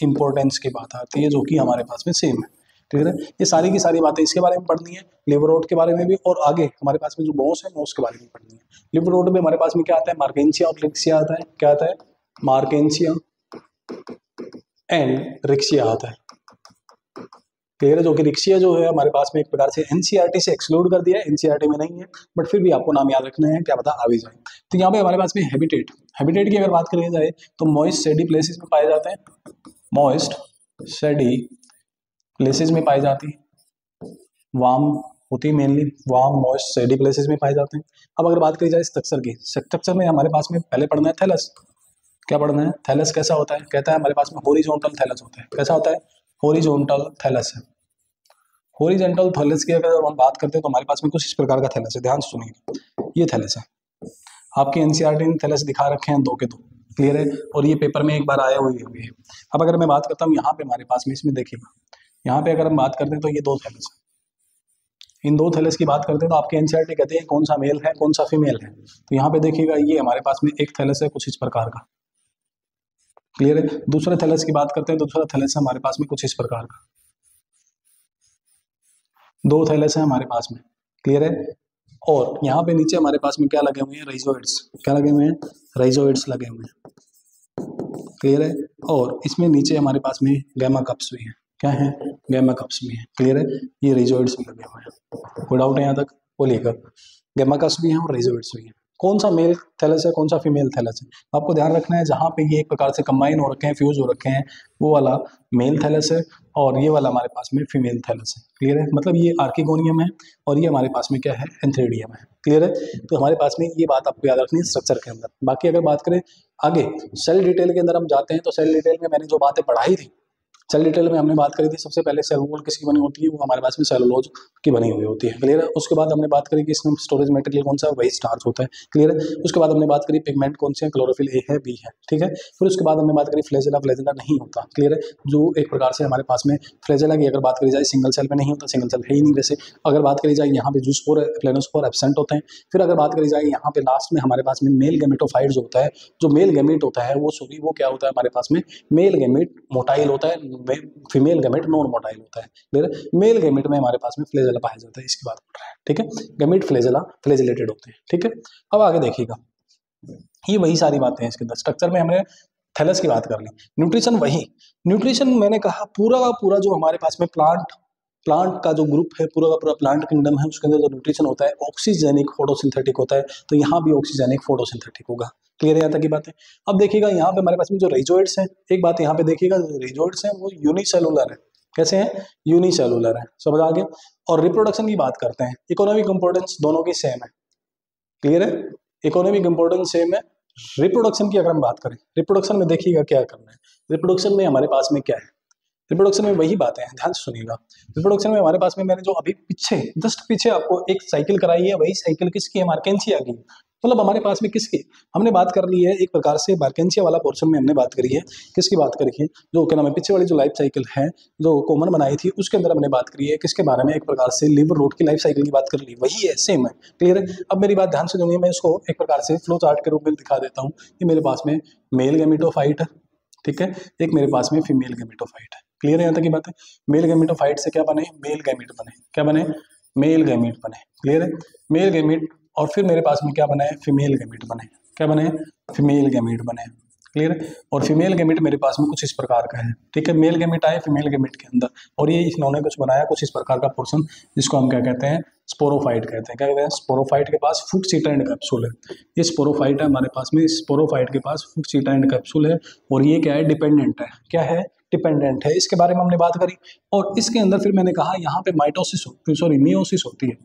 इंपॉर्टेंस की बात आती है, जो कि हमारे पास में सेम है। ठीक है, ये सारी की सारी बातें इसके बारे में पढ़नी है, लिवर रोट के बारे में भी, और आगे हमारे पास में जो मॉस है, मॉस के बारे में पढ़नी है। लिवर रोट में हमारे पास में क्या आता है, मार्केंसिया और लिक्सिया आता है। क्या आता है, मार्केंसिया एंड रिक्शिया आता है। क्लियर है, जो कि रिक्शिया जो है हमारे पास में एक प्रकार से एनसीईआरटी से एक्सक्लूड कर दिया है, एनसीईआरटी में नहीं है, बट फिर भी आपको नाम याद रखना है, क्या पता आ भी जाए। तो यहाँ पे हमारे पास में हैबिटेट, हैबिटेट की अगर बात करी जाए तो मॉइस्ट सैडी प्लेसेस में पाए जाते हैं, मॉइस्ट सैडी प्लेसेस में पाई जाती है, वार्म होती है मेनली, वार्म मॉइस्ट सैडी प्लेसेस में पाए जाते हैं। अब अगर बात करी जाए स्ट्रक्चर की, स्ट्रक्चर में हमारे पास में पहले पढ़ना है थैलस। क्या पढ़ना है? थैलस कैसा होता है? कहता है हमारे पास में हॉरिजॉन्टल थैलस होता है। कैसा होता है? हॉरिजॉन्टल थैलस है। हॉरिजॉन्टल थैलस की अगर हम बात करते हैं तो हमारे पास में कुछ इस प्रकार का थैलस है, ध्यान से सुनिए। ये थैलस है, आपके एनसीईआरटी ने थैलस दिखा रखे हैं 2 के 2, क्लियर है, और ये पेपर में एक बार आए हुए भी है। अब अगर मैं बात करता हूँ यहाँ पे हमारे पास में, इसमें देखिएगा, यहाँ पे अगर हम बात करते हैं तो ये 2 थैलस है। इन 2 थैलस की बात करते हैं तो आपके एनसीईआरटी कहते हैं कौन सा मेल है कौन सा फीमेल है। तो यहाँ पे देखिएगा ये हमारे पास में एक थैलस है कुछ इस प्रकार का, क्लियर है। दूसरे थैलस की बात करते हैं तो दूसरा थैलस है हमारे पास में कुछ इस प्रकार का, 2 थैलस है हमारे पास में, क्लियर है। और यहाँ पे नीचे हमारे पास में क्या लगे हुए हैं? राइजोइड्स। क्या लगे हुए हैं? राइजोइड्स लगे हुए हैं, क्लियर है। और इसमें नीचे हमारे पास में गैमा कप्स भी हैं। क्या है? गैमा कप्स भी हैं, क्लियर है। ये राइजोइड्स भी लगे हुए हैं, कोई डाउट है यहाँ तक? बोलिएगा। गैमा कप्स भी हैं और राइजोइड्स भी हैं। कौन सा मेल थैलस है कौन सा फीमेल थैलस है, आपको ध्यान रखना है। जहाँ पे ये एक प्रकार से कंबाइन हो रखे हैं, फ्यूज हो रखे हैं, वो वाला मेल थैलस है और ये वाला हमारे पास में फीमेल थैलस है, क्लियर है। मतलब ये आर्किगोनियम है और ये हमारे पास में क्या है? एंथ्रेडियम है, क्लियर है। तो हमारे पास में ये बात आपको याद रखनी है स्ट्रक्चर के अंदर। बाकी अगर बात करें आगे सेल डिटेल के अंदर हम जाते हैं तो सेल डिटेल में मैंने जो बातें पढ़ाई थी, सेल डिटेल में हमने बात करी थी सबसे पहले सेल वॉल किसकी बनी होती है? वो हमारे पास में सेलुलोज की बनी हुई होती है, क्लियर है। उसके बाद हमने बात करी कि इसमें स्टोरेज मटेरियल कौन सा है? वही स्टार्च होता है, क्लियर है। उसके बाद हमने बात करी पिगमेंट कौन से हैं? क्लोरोफिल ए है, बी है, ठीक है। फिर उसके बाद हमने बात करी फ्लैजेला, फ्लैजेला नहीं होता, क्लियर है। जो एक प्रकार से हमारे पास में फ्लैजेला की अगर बात करी जाए सिंगल सेल में नहीं होता, सिंगल सेल है ही नहीं वैसे। अगर बात करी जाए यहाँ पे जूस्पोर प्लेनोस्पोर एब्सेंट होते हैं। फिर अगर बात करी जाए यहाँ पे लास्ट में हमारे पास में मेल गैमेटोफाइट्स होता है। जो मेल गैमेट होता है वो क्या होता है हमारे पास में? मेल गैमेट मोटाइल होता है, फीमेल गैमेट नॉन मोटाइल होता है, क्लियर। मेल गैमेट में हमारे पास में फ्लैजेला पाया जाता है, इसकी बात कर रहे हैं, ठीक है। गैमेट फ्लैजेला फ्लैजिलेटेड होते हैं, ठीक है। अब आगे देखिएगा, ये वही सारी बातें हैं इसके अंदर। स्ट्रक्चर में हमने थैलस की बात कर ली, न्यूट्रिशन वही। न्यूट्रिशन मैंने कहा पूरा का पूरा जो हमारे पास में प्लांट का जो ग्रुप है, पूरा का पूरा प्लांट किंगडम है, उसके अंदर जो न्यूट्रिशन होता है ऑक्सीजेनिक फोटोसिंथेटिक होता है। तो यहाँ भी ऑक्सीजेनिक फोटोसिंथेटिक होगा, क्लियर है यहाँ तक की बात है। अब देखिएगा यहाँ पे हमारे पास में जो राइजोइड्स हैं, एक बात यहाँ पे देखिएगा, राइजोइड्स हैं वो यूनिसेलुलर है। कैसे हैं? यूनिसेलुलर है, समझ आ गया। और रिप्रोडक्शन की बात करते हैं, इकोनॉमिक इंपोर्टेंस दोनों की सेम है, क्लियर है। इकोनॉमिक इंपोर्टेंस सेम है। रिप्रोडक्शन की अगर हम बात करें, रिप्रोडक्शन में देखिएगा क्या करना है। रिप्रोडक्शन में हमारे पास में क्या है? रिप्रोडक्शन में वही बातें हैं, ध्यान से सुनिएगा। रिप्रोडक्शन में हमारे पास में मैंने जो अभी पीछे जस्ट पीछे आपको एक साइकिल कराई है, वही साइकिल किसकी है? मार्केंसिया की। मतलब हमारे पास में किसकी हमने बात कर ली है? एक प्रकार से मार्केंसिया वाला पोर्शन में हमने बात करी है। किसकी बात करी है? जो क्या नाम है, पीछे वाली जो लाइफ साइकिल है जो कॉमन बनाई थी उसके अंदर हमने बात करी है किसके बारे में? एक प्रकार से लिवर रूट की लाइफ साइकिल की बात कर ली, वही है, सेम है, क्लियर है। अब मेरी बात ध्यान से सुनिए, मैं इसको एक प्रकार से फ्लो चार्ट के रूप में दिखा देता हूँ। ये मेरे पास में मेल गैमेटोफाइट है, ठीक है, एक मेरे पास में फीमेल गैमेटोफाइट है, क्लियर है यहाँ तक की बात है। मेल गैमेटोफाइट से क्या बने? मेल गैमेट बने। क्या बने? मेल गैमेट बने, क्लियर है। मेल गैमेट और फिर मेरे पास में क्या बना है? फीमेल गैमेट बने। क्या बने? फीमेल गैमेट बने, क्लियर है। और फीमेल गैमेट मेरे पास में कुछ इस प्रकार का है, ठीक है। मेल गैमेट आए फीमेल गैमेट के अंदर और ये इन्होंने कुछ बनाया कुछ इस प्रकार का पोर्शन, जिसको हम क्या कहते हैं? स्पोरोफाइट कहते हैं। क्या कहते हैं? स्पोरोफाइट के पास फुक्सीटा एंड कैप्सूल है। ये स्पोरोफाइट है हमारे पास में, स्पोरोफाइट के पास फुक्सीटा एंड कैप्सूल है और ये क्या है? डिपेंडेंट है। क्या है? डिपेंडेंट है। इसके बारे में हमने बात करी और इसके अंदर फिर मैंने कहा यहाँ पे मियोसिस होती है।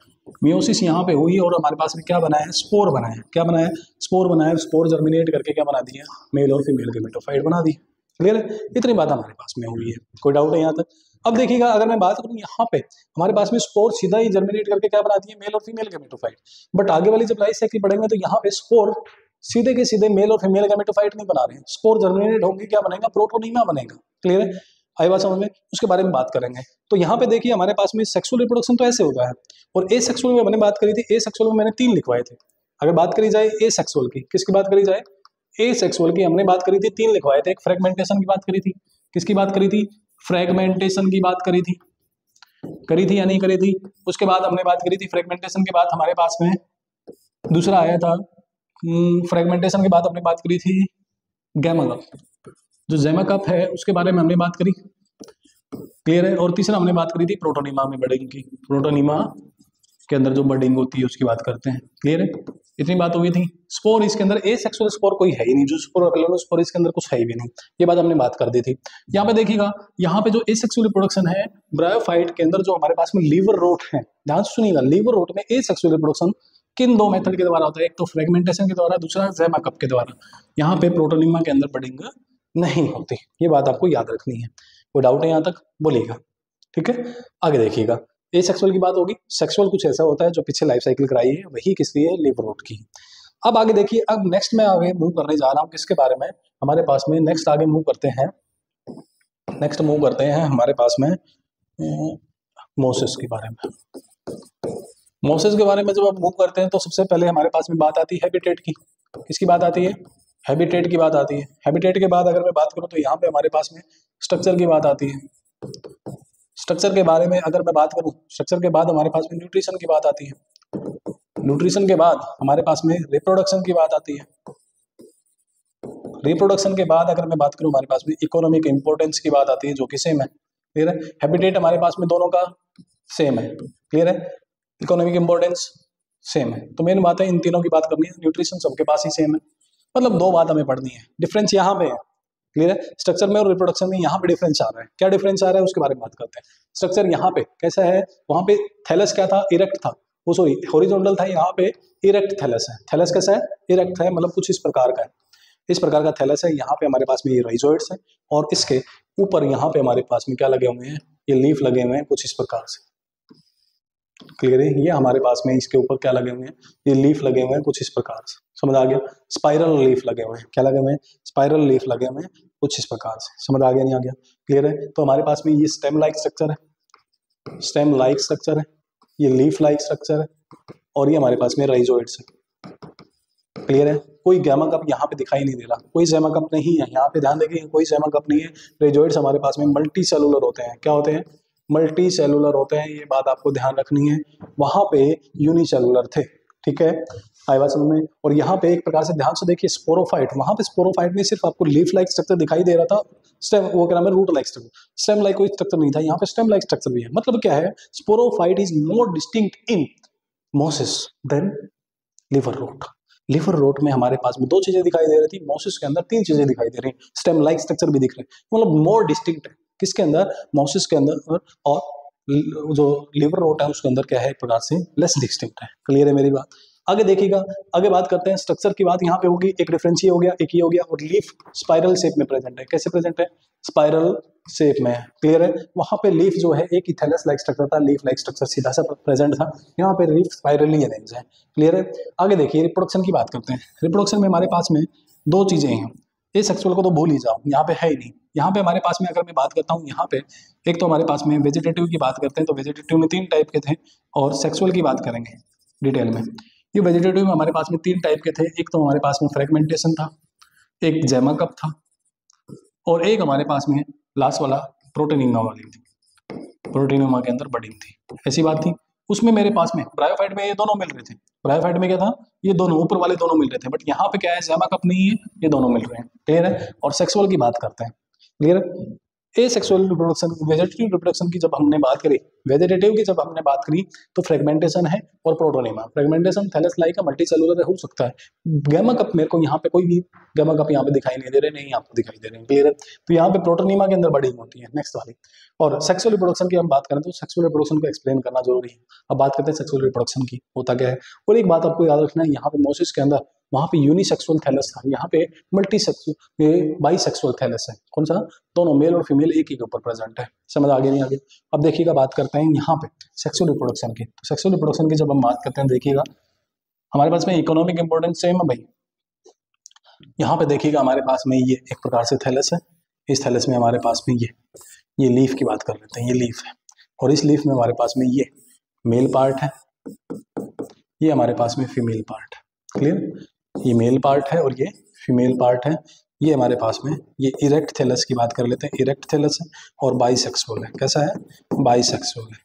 मियोसिस यहाँ पे हुई और हमारे पास में क्या बना है? स्पोर बना है। क्या बना है? स्पोर बना है। स्पोर जर्मिनेट करके क्या बना दिया? मेल और फीमेल गैमेटोफाइट बना दी, क्लियर है। इतनी बात हमारे पास में हुई है, कोई डाउट है यहाँ तक? अब देखिएगा अगर मैं बात करूँ यहाँ पे हमारे पास में स्पोर सीधा ही जर्मिनेट करके क्या बना दिए? मेल और फीमेल गैमेटोफाइट। बट आगे वाली जब लाइफ साइकिल पढ़ेंगे तो यहाँ पे स्पोर सीधे के सीधे मेल और फीमेल गैमेटोफाइट नहीं बना रहे हैं। स्पोर जर्मिनेट होंगे, क्या बनेगा? प्रोटोनीमा बनेगा, क्लियर है। आई बात समझ में? उसके बारे में बात करेंगे। तो यहाँ पे देखिए हमारे पास में सेक्सुअल रिप्रोडक्शन तो ऐसे होता है और ए सेक्सुअल में मैंने बात करी थी, ए सेक्सुअल में मैंने 3 लिखवाए थे। अगर बात करी जाए ए सेक्सुअल की, किसकी बात करी जाए? ए सेक्सुअल की हमने बात करी थी, 3 लिखवाए थे। एक फ्रेगमेंटेशन की बात करी थी, किसकी बात करी थी? फ्रेगमेंटेशन की बात करी थी या नहीं करी थी? उसके बाद हमने बात करी थी फ्रेगमेंटेशन के बाद हमारे पास में दूसरा आया था, फ्रेगमेंटेशन के बाद हमने बात करी थी गैमा कप। जो ज़ेमा कप है उसके बारे में हमने बात करी, क्लियर है। और तीसरा हमने बात करी थी प्रोटोनीमा में बडिंग की, प्रोटोनीमा के अंदर जो बडिंग होती है उसकी बात करते हैं, क्लियर है। इतनी बात हो गई थी। स्पोर इसके अंदर एसेक्सुअल स्पोर कोई है ही नहीं, जो स्पोर स्पोर इसके अंदर कुछ है ही भी नहीं, ये बात हमने बात कर दी थी। यहाँ पे देखिएगा, यहाँ पे जो एसेक्सुअल रिप्रोडक्शन है ब्रायोफाइट के अंदर, जो हमारे पास में लीवर रोट है, ध्यान से सुनिएगा, लीवर रोट में एसेक्सुअल रिप्रोडक्शन किन दो मेथड के द्वारा होता है, एक तो फ्रेगमेंटेशन के द्वारा, दूसरा ज़ेमा कप के द्वारा। यहाँ पे प्रोटोनीमा के अंदर बडिंग नहीं होती, ये बात आपको याद रखनी है। कोई डाउट है यहाँ तक बोलिएगा, ठीक है। आगे देखिएगा, एसेक्सुअल की बात होगी। सेक्सुअल कुछ ऐसा होता है जो पीछे लाइफ साइकिल कराई है, वही किसकी है, लीवर रोट की। अब आगे देखिए, अब नेक्स्ट में आगे मूव करने जा रहा हूँ किसके बारे में, हमारे पास में नेक्स्ट आगे मूव करते हैं, नेक्स्ट मूव करते हैं हमारे पास में मोसेस के बारे में। मोसेस के बारे में जब आप मूव करते हैं तो सबसे पहले हमारे पास में बात आती है हैबिटेट की। किसकी बात आती है, हैबिटेट की बात आती है। हैबिटेट के बाद अगर मैं बात करूँ तो यहाँ पे हमारे पास में स्ट्रक्चर की बात आती है। स्ट्रक्चर के बारे में अगर मैं बात करूं, स्ट्रक्चर के बाद हमारे पास में न्यूट्रिशन की बात आती है। न्यूट्रिशन के बाद हमारे पास में रिप्रोडक्शन की बात आती है। रिप्रोडक्शन के बाद अगर मैं बात करूं, हमारे पास में इकोनॉमिक इंपॉर्टेंस की बात आती है, जो कि सेम है, क्लियर है। हैबिटेट हमारे पास में दोनों का सेम है, क्लियर है। इकोनॉमिक इंपॉर्टेंस सेम है, तो मेन बात है इन तीनों की बात करनी है। न्यूट्रिशन सबके पास ही सेम है, मतलब दो बात हमें पढ़नी है। डिफरेंस यहाँ पे है, क्लियर है। स्ट्रक्चर में और रिप्रोडक्शन में यहाँ पे डिफरेंस आ रहा है। क्या डिफरेंस आ रहा है उसके बारे में बात करते हैं। स्ट्रक्चर यहाँ पे कैसा है, वहां पे थैलस क्या था, इरेक्ट था, वो सॉरी हॉरिजॉन्टल था, यहाँ पे इरेक्ट थैलस है। थैलस कैसा है, इरेक्ट है, मतलब कुछ इस प्रकार का है, इस प्रकार का थैलस है। यहाँ पे हमारे पास में ये राइजोइड्स है, और इसके ऊपर यहाँ पे हमारे पास में क्या लगे हुए हैं, ये लीफ लगे हुए हैं कुछ इस प्रकार से, क्लियर है। ये हमारे पास में इसके ऊपर क्या लगे हुए हैं, ये लीफ लगे हुए हैं कुछ इस प्रकार से, समझ आ गया। स्पाइरल लीफ लगे हुए हैं, क्या लगे हुए हैं, स्पाइरल लीफ लगे हुए हैं कुछ इस प्रकार से, समझ आ गया नहीं आ गया, क्लियर है। तो हमारे पास में ये स्टेम लाइक स्ट्रक्चर है, स्टेम लाइक स्ट्रक्चर है, ये लीफ लाइक स्ट्रक्चर है, और ये हमारे पास में राइजोइड्स है, क्लियर है। कोई गैमा कप यहाँ पे दिखाई नहीं दे रहा, कोई जैमा कप नहीं है यहाँ पे, ध्यान देखिए कोई जैमा कप नहीं है। राइजोइड्स हमारे पास में मल्टी सेलुलर होते हैं, क्या होते हैं, मल्टी सेलुलर होते हैं, ये बात आपको ध्यान रखनी है। वहां पे यूनिसेलुलर थे, ठीक है, आई बात समझ में। और यहाँ पे एक प्रकार से ध्यान से देखिए स्पोरोफाइट, वहां पे स्पोरोफाइट में सिर्फ आपको लीफ लाइक स्ट्रक्चर दिखाई दे रहा था, स्टेम वो क्या नाम है, root like structure, stem like कोई स्ट्रक्चर नहीं था। यहाँ पे स्टेम लाइक स्ट्रक्चर भी है, मतलब क्या है, sporophyte is more distinct in mosses than liverwort. Liverwort में हमारे पास में दो चीजें दिखाई दे रही थी, मोसिस के अंदर तीन चीजें दिखाई दे रही, स्टेम लाइक स्ट्रक्चर भी दिख रहे हैं, मतलब मोर डिस्टिंक्ट है किसके अंदर, मोसिस के अंदर, और जो लिवर रोट है उसके अंदर क्या है, एक प्रकार से लेस डिस्टिंक्ट है, क्लियर है मेरी बात। आगे देखिएगा, आगे बात करते हैं स्ट्रक्चर की बात यहाँ पे होगी, एक डिफरेंस ये हो गया, एक ये हो गया, और लीफ स्पाइरल शेप में प्रेजेंट है, कैसे प्रेजेंट है, स्पाइरल शेप में है, क्लियर है। वहां पे लीफ जो है एक ही थैलस लाइक स्ट्रक्चर था, लीफ लाइक स्ट्रक्चर सीधा सा प्रेजेंट था, यहाँ पे लीफ स्पाइरली अरेंज है, क्लियर है। आगे देखिए रिप्रोडक्शन की बात करते हैं। रिप्रोडक्शन में हमारे पास में दो चीजें हैं, एसेक्सुअल को तो भूल ही जाओ, यहाँ पे है ही नहीं। यहाँ पे हमारे पास में अगर मैं बात करता हूँ, यहाँ पे एक तो हमारे पास में वेजिटेटिव की बात करते हैं, तो वेजिटेटिव में तीन टाइप के थे, और सेक्सुअल की बात करेंगे डिटेल में। ये वेजिटेटिव में हमारे पास में तीन टाइप के थे, एक तो हमारे पास में फ्रेगमेंटेशन था, एक जैमा कप था, और एक हमारे पास में लास्ट वाला प्रोटीनिमा वाली थी, प्रोटीनिमा के अंदर बडिंग थी, ऐसी बात थी। उसमें मेरे पास में ब्रायोफाइट में ये दोनों मिल रहे थे, ब्रायोफाइट में क्या था, ये दोनों ऊपर वाले दोनों मिल रहे थे, बट यहाँ पे क्या है, जैमा कप नहीं है, ये दोनों मिल रहे हैं, क्लियर है। और सेक्सुअल की बात करते हैं, क्लियर है। एसेक्सुअल रिप्रोडक्शन, वेजिटेटिव रिप्रोडक्शन की जब हमने बात करी, वेजिटेटिव की जब हमने बात करी, तो फ्रेगमेंटेशन है और प्रोटोनिमा। फ्रेगमेंटेशन थैलस लाइक का मल्टी सेलुलर हो सकता है। गैमा कप मेरे को यहाँ पे कोई भी गैमा कप यहाँ पे दिखाई नहीं दे रहे, नहीं आपको दिखाई दे रहे हैं, क्लियर है। तो यहाँ पे प्रोटोनिमा के अंदर बडिंग होती है, नेक्स्ट वाली। और सेक्सुअल रिप्रोडक्शन की हम बात करें तो सेक्सुअल रिप्रोडक्शन को एक्सप्लेन करना जरूरी है। अब बात करते हैं सेक्सुअल रिप्रोडक्शन की, होता क्या है। और एक बात आपको याद रखना है, यहाँ पे मोसिस के अंदर वहाँ पे यूनिसेक्सुअल थैलस था, यहाँ पे मल्टी सेक्सुअल, ये बाईसेक्सुअल थैलस है। कौन सा, दोनों मेल और फीमेल एक ही के ऊपर प्रेजेंट है, समझ आगे नहीं आगे। अब देखिएगा बात करते हैं यहाँ पे सेक्सुअल रिप्रोडक्शन की। तो सेक्सुअल रिप्रोडक्शन की जब हम बात करते हैं, देखिएगा हमारे पास में इकोनॉमिक इंपॉर्टेंस सेम है भाई। यहाँ पे देखिएगा हमारे पास में ये एक प्रकार से थैलस है, इस थैलस में हमारे पास में ये लीफ की बात कर लेते हैं, ये लीफ है, और इस लीफ में हमारे पास में ये मेल पार्ट है, ये हमारे पास में फीमेल पार्ट है, क्लियर। ये मेल पार्ट है और ये फीमेल पार्ट है। ये हमारे पास में ये इरेक्ट थैलस की बात कर लेते हैं, इरेक्ट थैलस है और बाईसेक्सुअल है, कैसा है, बाईसेक्सुअल है,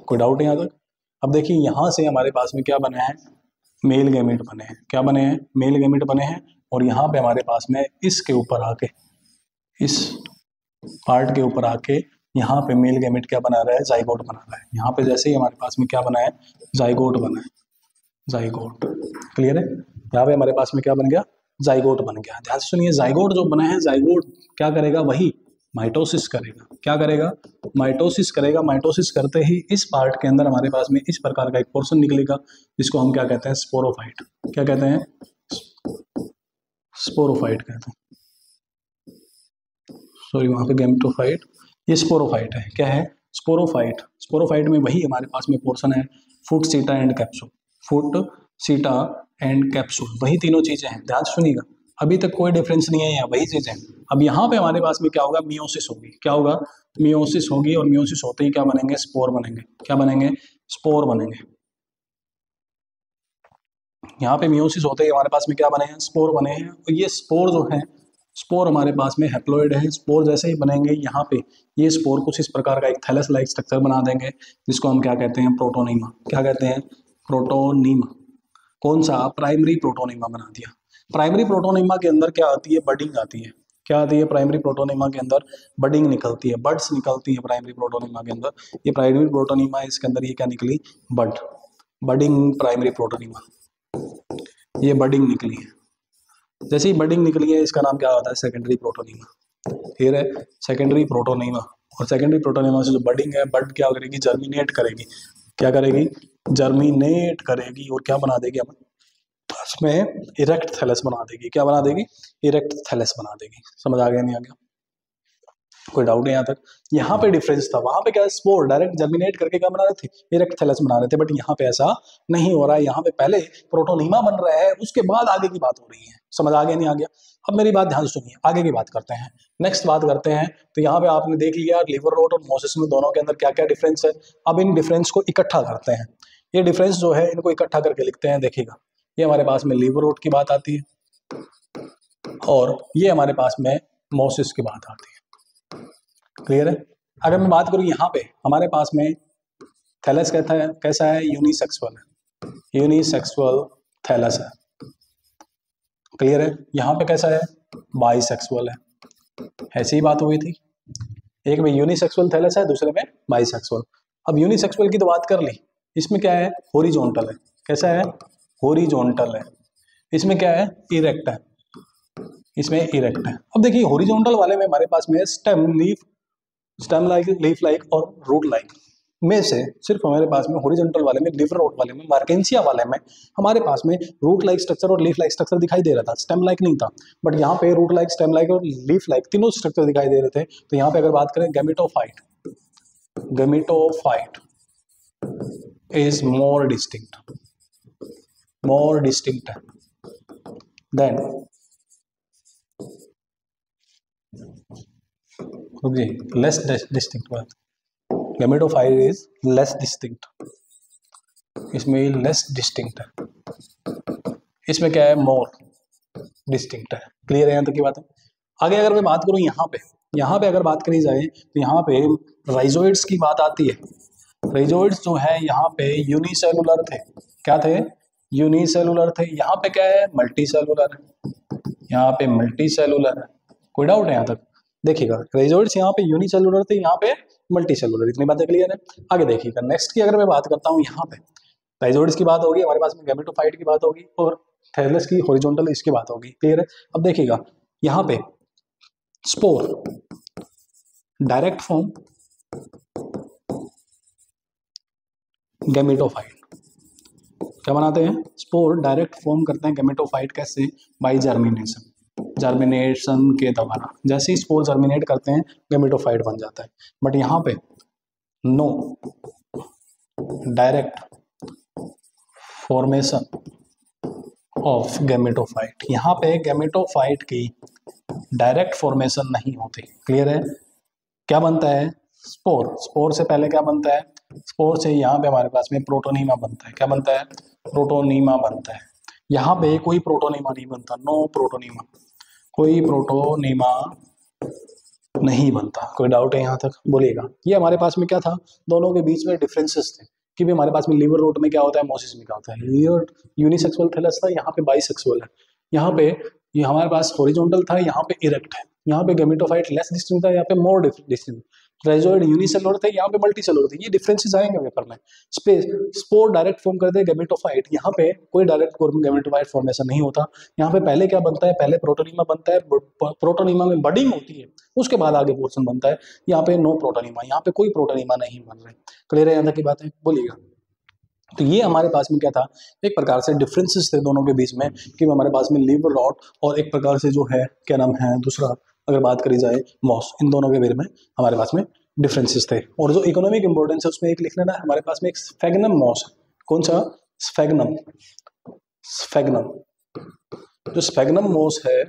कोई डाउट नहीं यहाँ तक। अब देखिए यहाँ से हमारे पास में क्या बना है, मेल गैमेट बने हैं, क्या बने हैं, मेल गैमेट बने हैं, और यहाँ पे हमारे पास में इसके ऊपर आके इस पार्ट के ऊपर आके यहाँ पे मेल गैमेट क्या बना रहा है, जाइगोट बना रहा है। यहाँ पे जैसे ही हमारे पास में क्या बना है, जाइगोट बना है, जाइगोट। क्लियर है? यहाँ पे हमारे पास में क्या बन गया, जाइगोट बन गया। ध्यान से सुनिए, जाइगोट जो बना है, जाइगोट क्या करेगा, वही माइटोसिस करेगा। क्या करेगा, माइटोसिस करेगा। माइटोसिस करते ही इस पार्ट के अंदर हमारे पास में इस प्रकार का एक पोर्शन निकलेगा, जिसको हम क्या कहते हैं, स्पोरोफाइट। क्या कहते हैं, स्पोरोफाइट कहते हैं। सॉरी, वहां पे गैमेटोफाइट, ये स्पोरोफाइट है। क्या है, स्पोरोफाइट। स्पोरोफाइट में वही हमारे पास में पोर्शन है, फुट, सीटा एंड कैप्सूल। फुट, सीटा एंड कैप्सूल, वही तीनों चीजें हैं। ध्यान सुनिएगा, अभी तक कोई डिफरेंस नहीं है, यहाँ वही चीजें हैं। अब यहाँ पे हमारे पास में क्या होगा, मियोसिस होगी। क्या होगा, मियोसिस होगी। और मियोसिस होते ही क्या बनेंगे, स्पोर बनेंगे। क्या बनेंगे, स्पोर बनेंगे। यहाँ पे मियोसिस होते ही हमारे पास में क्या बने हैं, स्पोर बने हैं। और ये स्पोर जो है, स्पोर हमारे पास में हैप्लॉइड है। स्पोर जैसे ही बनेंगे यहाँ पे, ये स्पोर कुछ इस प्रकार का एक थैलस लाइक स्ट्रक्चर बना देंगे, जिसको हम क्या कहते हैं, प्रोटोनीमा। क्या कहते हैं, प्रोटोनीमा। कौन सा, प्राइमरी प्रोटोनीमा बना दिया। प्राइमरी प्रोटोनीमा के अंदर क्या आती है, बडिंग आती है। क्या आती है, प्राइमरी प्रोटोनीमा के अंदर बडिंग निकलती है, बड्स निकलती है प्राइमरी प्रोटोनीमा के अंदर। ये प्राइमरी प्रोटोनीमा, इसके अंदर ये क्या निकली, बड, बडिंग प्राइमरी प्रोटोनीमा, ये बडिंग निकली है। जैसे ही बडिंग निकली है, इसका नाम क्या होता है, सेकेंडरी प्रोटोनीमा। फिर है सेकेंडरी प्रोटोनीमा। और सेकेंडरी प्रोटोनीमा से जो बडिंग है, बड क्या करेगी, जर्मिनेट करेगी। क्या करेगी, जर्मिनेट करेगी। और क्या बना देगी, हम उसमें इरेक्ट थैलस बना देगी। क्या बना देगी, इरेक्ट थैलस बना देगी। समझ आ गया, नहीं आ गया, कोई डाउट है यहाँ तक? यहाँ पे डिफरेंस था, वहां पे क्या, स्पोर डायरेक्ट जर्मिनेट करके क्या बना रहे थे, इरेक्ट थैलस बना रहे थे। बट यहाँ पे ऐसा नहीं हो रहा है, यहाँ पे पहले प्रोटोनीमा बन रहा है, उसके बाद आगे की बात हो रही है। समझ आ गया, नहीं आ गया? अब मेरी बात ध्यान सुनिए, आगे की बात करते हैं, नेक्स्ट बात करते हैं। तो यहाँ पे आपने देख लिया लिवर रोड और मोसिस में दोनों के अंदर क्या क्या डिफरेंस है। अब इन डिफरेंस को इकट्ठा करते हैं। ये डिफरेंस जो है, इनको इकट्ठा करके लिखते हैं। देखिएगा, ये हमारे पास में लिवर रोड की बात आती है, और ये हमारे पास में मोसिस की बात आती है। क्लियर है? अगर मैं बात करूं, यहाँ पे हमारे पास में थैलस कैसा है, यूनिसेक्सुअल है, यूनिसेक्सुअल थैलस है। क्लियर है? यहाँ पे कैसा है, बाइसेक्सुअल है। ऐसी ही बात हुई थी, एक में यूनिसेक्सुअल थैलस है, दूसरे में बाइसेक्सुअल। अब यूनिसेक्सुअल की तो बात कर ली, इसमें क्या है, हॉरिजॉन्टल है। कैसा है, हॉरिजॉन्टल है। इसमें क्या है, इरेक्ट है, इसमें इरेक्ट है। अब देखिए, हॉरिजॉन्टल वाले में हमारे पास में stem, leaf, stem like, leaf like और रूट लाइक में से सिर्फ हमारे पास में हॉरिजॉन्टल वाले में, लिवर रोड वाले में, मार्केंसिया वाले में हमारे पास में रूट लाइक स्ट्रक्चर और लीफ लाइक स्ट्रक्चर दिखाई दे रहा था, स्टेम लाइक नहीं था। बट यहाँ पे रूट लाइक, स्टेम लाइक और लीफ लाइक तीनों स्ट्रक्चर दिखाई दे रहे थे। तो यहाँ पे अगर बात करें, gametophyte, gametophyte is more distinct, more distinct than, less distinct. Gametophyte is less distinct, इसमें लेस डिस्टिंक्ट है, इसमें क्या है, मोर डिस्टिंक्ट है। क्लियर है यहाँ तक की बात है? आगे अगर मैं बात करूँ, यहाँ पे अगर बात करी जाए, तो यहाँ पे राइजोइड्स की बात आती है। राइजोइड्स जो है यहाँ पे यूनिसेलुलर थे। क्या थे, यूनिसेलुलर थे। यहाँ पे क्या है, मल्टी सेलुलर है, यहाँ पे मल्टी सेलुलर है। कोई डाउट है यहाँ तक? देखिएगा, राइजोइड्स यहाँ पे यूनिसेलुलर थे, यहाँ पे मल्टी सेलुलर। इतनी बातें क्लियर है? आगे देखिएगा, नेक्स्ट की अगर मैं बात करता हूँ, यहाँ पे राइजोइड्स की बात होगी, हमारे पास में गैमेटोफाइट की बात होगी, और थैलस की, हॉरिजॉन्टल, इसकी बात होगी। क्लियर है? अब देखिएगा, यहाँ पे स्पोर डायरेक्ट फॉर्म गैमेटोफाइट, क्या बनाते हैं, स्पोर डायरेक्ट फॉर्म करते हैं गैमेटोफाइट। कैसे, बाय जर्मिनेशन, जर्मिनेशन के द्वारा। जैसे ही स्पोर जर्मिनेट करते हैं, गैमेटोफाइट बन जाता है। बट यहाँ पे no direct formation of gametophyte, यहाँ पे गैमेटोफाइट की डायरेक्ट फॉर्मेशन नहीं होती। क्लियर है? क्या बनता है, स्पोर, स्पोर से पहले क्या बनता है, स्पोर से यहाँ पे हमारे पास में प्रोटोनीमा बनता है। क्या बनता है, प्रोटोनीमा बनता है। यहाँ पे कोई प्रोटोनीमा नहीं बनता, नो प्रोटोनीमा, कोई प्रोटोनीमा नहीं बनता। कोई डाउट है यहाँ तक? बोलिएगा। ये हमारे पास में क्या था, दोनों के बीच में डिफरेंसेस थे कि भी हमारे पास में लिवर रोड में क्या होता है, मोसिस में क्या होता है। लिवर यूनिसेक्सुअल थैलस था, यहाँ पे बाइसेक्सुअल है। यहाँ पे ये हमारे पास हॉरिजॉन्टल था, यहाँ पे इरेक्ट है। यहाँ पे गैमेटोफाइट लेस डिस्टिंक्ट था, यहाँ पे मोर डिस्टिंक्ट। ट्राइजोइड यूनिसेलुलर थे, यहाँ पे मल्टीसेलुलर थे। ये डिफरेंसेस आएंगे पेपर में। स्पेस स्पोर डायरेक्ट फॉर्म करते हैं गैमेटोफाइट, यहाँ पे कोई डायरेक्ट गैमेटोफाइट फॉर्मेशन नहीं होता। यहाँ पे पहले क्या बनता है, पहले प्रोटोनीमा बनता है, प्रोटोनीमा में बडिंग होती है, उसके बाद आगे पोर्शन बनता है। यहाँ पे नो प्रोटोनीमा, यहाँ पे कोई प्रोटोनीमा नहीं बन रहे। क्लियर है यहाँ तक की बात है, बोलिएगा। तो ये हमारे पास में क्या था, एक प्रकार से डिफरेंसेस थे दोनों के बीच में, कि हमारे पास में लिवर रॉट और एक प्रकार से जो है क्या नाम है दूसरा, अगर बात करी जाए मॉस, इन दोनों के बारे में हमारे पास में डिफरेंसेस थे। और जो इकोनॉमिक इंपॉर्टेंस है उसमें एक लिख लेना, हमारे पास में एक स्फेगनम मॉस। कौन सा? स्फेगनम। स्फेगनम, जो स्फेगनम मॉस है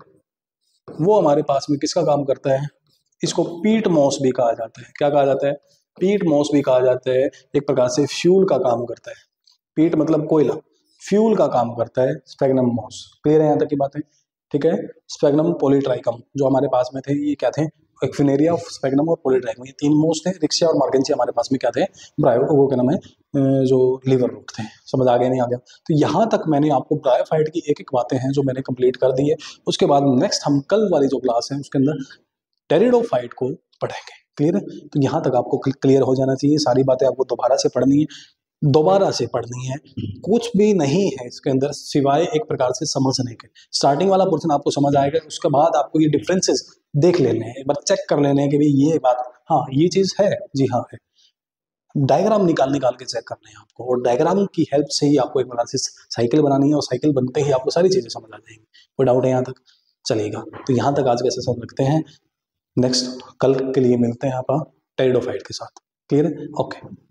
वो हमारे पास में किसका काम करता है? इसको पीट मॉस भी कहा जाता है। क्या कहा जाता है? पीट मॉस भी कहा जाता है। एक प्रकार से फ्यूल का काम करता है। पीट मतलब कोयला, फ्यूल का काम करता है स्फेगनम मॉस। क्लियर है यहाँ तक की बात है? ठीक है। स्फेगनम पॉलीट्राइकम जो हमारे पास में थे, ये क्या थे? एक्फिनेरिया ऑफ स्फेगनम और पॉलीट्राइकम, ये 3 मोस थे। रिक्सिया और मार्गेंसिया हमारे पास में क्या थे? ब्रायो, वो क्या नाम है, जो लिवर रूट थे। समझ आ गया नहीं आ गया? तो यहाँ तक मैंने आपको ब्रायोफाइट की एक एक बातें हैं जो मैंने कंप्लीट कर दी है। उसके बाद नेक्स्ट हम कल वाली जो क्लास है उसके अंदर टेरिडोफाइट को पढ़ेंगे। क्लियर है? तो यहाँ तक आपको क्लियर हो जाना चाहिए। सारी बातें आपको दोबारा से पढ़नी है, दोबारा से पढ़नी है। कुछ भी नहीं है इसके अंदर सिवाय एक प्रकार से समझने के। स्टार्टिंग वाला पोर्शन आपको समझ आएगा, उसके बाद आपको ये डिफरेंसेस देख लेने हैं, एक बार चेक कर लेने हैं कि भाई ये बात, हाँ ये चीज है, जी हाँ है। डायग्राम निकाल के चेक करने हैं आपको, और डायग्राम की हेल्प से ही आपको एक प्रकार से साइकिल बनानी है, और साइकिल बनते ही आपको सारी चीजें समझ आ जाएंगी। कोई डाउट है यहाँ तक? चलेगा। तो यहाँ तक आज का सेशन रखते हैं। नेक्स्ट कल के लिए मिलते हैं आप टेरिडोफाइट के साथ। क्लियर है? ओके।